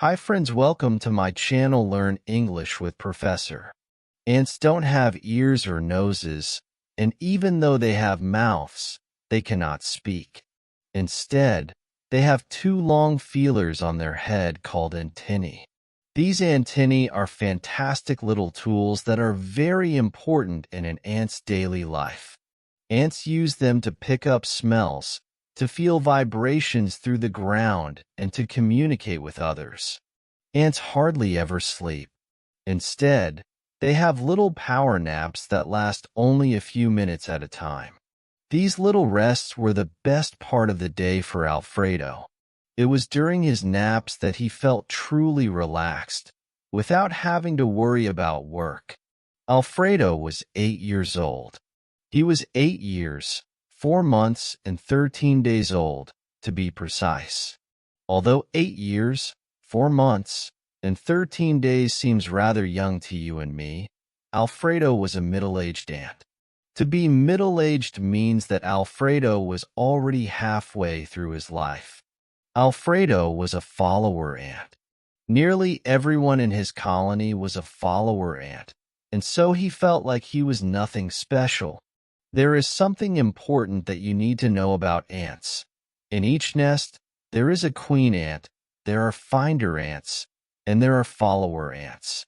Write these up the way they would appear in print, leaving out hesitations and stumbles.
Hi friends, welcome to my channel Learn English with Professor. Ants don't have ears or noses, and even though they have mouths, they cannot speak. Instead, they have two long feelers on their head called antennae. These antennae are fantastic little tools that are very important in an ant's daily life. Ants use them to pick up smells, to feel vibrations through the ground, and to communicate with others. Ants hardly ever sleep. Instead, they have little power naps that last only a few minutes at a time. These little rests were the best part of the day for Alfredo. It was during his naps that he felt truly relaxed, without having to worry about work. Alfredo was 8 years old. He was 8 years, 4 months, and 13 days old, to be precise. Although 8 years, 4 months, and 13 days seems rather young to you and me, Alfredo was a middle-aged ant. To be middle-aged means that Alfredo was already halfway through his life. Alfredo was a follower ant. Nearly everyone in his colony was a follower ant, and so he felt like he was nothing special. There is something important that you need to know about ants. In each nest, there is a queen ant, there are finder ants, and there are follower ants.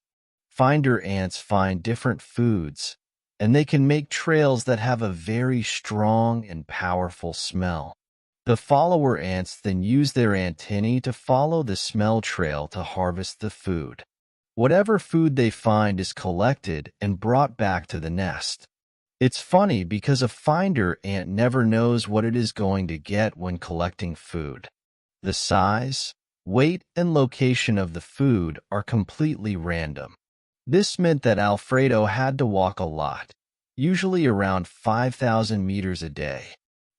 Finder ants find different foods, and they can make trails that have a very strong and powerful smell. The follower ants then use their antennae to follow the smell trail to harvest the food. Whatever food they find is collected and brought back to the nest. It's funny because a finder ant never knows what it is going to get when collecting food. The size, weight, and location of the food are completely random. This meant that Alfredo had to walk a lot, usually around 5,000 meters a day.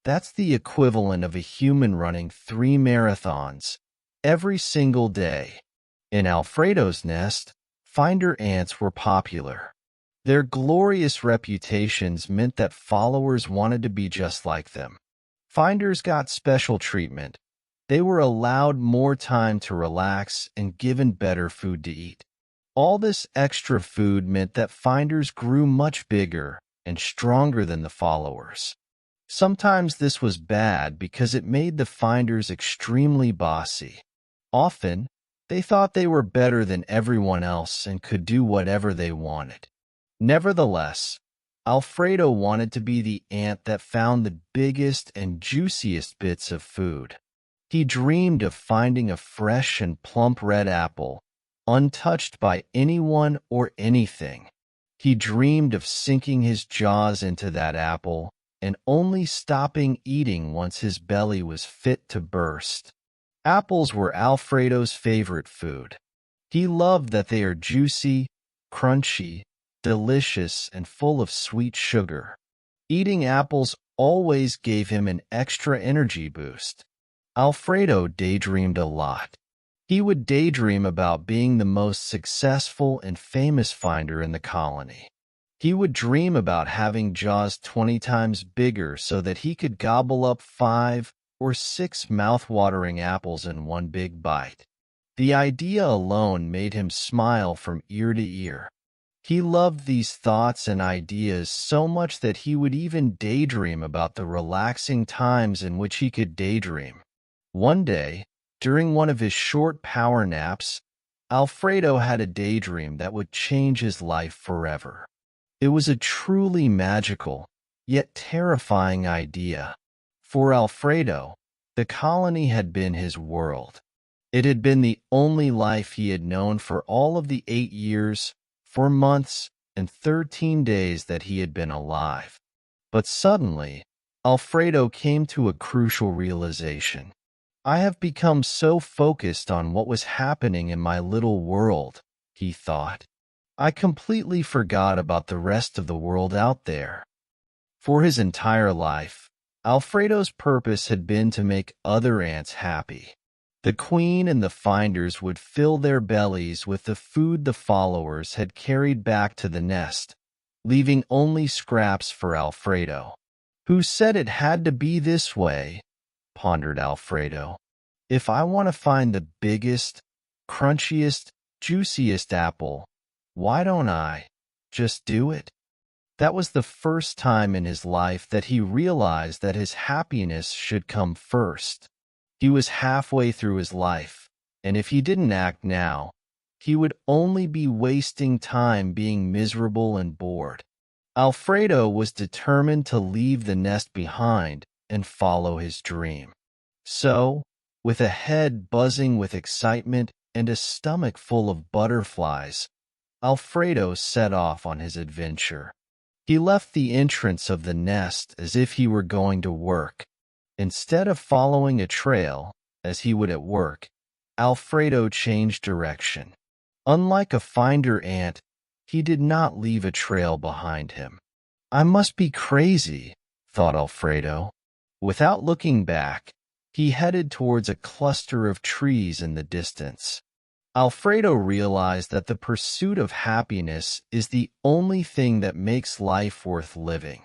That's the equivalent of a human running 3 marathons every single day. In Alfredo's nest, finder ants were popular. Their glorious reputations meant that followers wanted to be just like them. Finders got special treatment. They were allowed more time to relax and given better food to eat. All this extra food meant that finders grew much bigger and stronger than the followers. Sometimes this was bad because it made the finders extremely bossy. Often, they thought they were better than everyone else and could do whatever they wanted. Nevertheless, Alfredo wanted to be the ant that found the biggest and juiciest bits of food. He dreamed of finding a fresh and plump red apple, untouched by anyone or anything. He dreamed of sinking his jaws into that apple and only stopping eating once his belly was fit to burst. Apples were Alfredo's favorite food. He loved that they are juicy, crunchy, delicious, and full of sweet sugar. Eating apples always gave him an extra energy boost. Alfredo daydreamed a lot. He would daydream about being the most successful and famous finder in the colony. He would dream about having jaws 20 times bigger so that he could gobble up 5 or 6 mouth-watering apples in one big bite. The idea alone made him smile from ear to ear. He loved these thoughts and ideas so much that he would even daydream about the relaxing times in which he could daydream. One day, during one of his short power naps, Alfredo had a daydream that would change his life forever. It was a truly magical, yet terrifying idea. For Alfredo, the colony had been his world. It had been the only life he had known for all of the 8 years, 4 months, and 13 days that he had been alive. But suddenly, Alfredo came to a crucial realization. I have become so focused on what was happening in my little world, he thought. I completely forgot about the rest of the world out there. For his entire life, Alfredo's purpose had been to make other ants happy. The queen and the finders would fill their bellies with the food the followers had carried back to the nest, leaving only scraps for Alfredo. Who said it had to be this way? Pondered Alfredo. If I want to find the biggest, crunchiest, juiciest apple. Why don't I just do it? That was the first time in his life that he realized that his happiness should come first. He was halfway through his life, and if he didn't act now, he would only be wasting time being miserable and bored. Alfredo was determined to leave the nest behind and follow his dream. So, with a head buzzing with excitement and a stomach full of butterflies, Alfredo set off on his adventure. He left the entrance of the nest as if he were going to work. Instead of following a trail, as he would at work, Alfredo changed direction. Unlike a finder ant, he did not leave a trail behind him. I must be crazy, thought Alfredo. Without looking back, he headed towards a cluster of trees in the distance. Alfredo realized that the pursuit of happiness is the only thing that makes life worth living.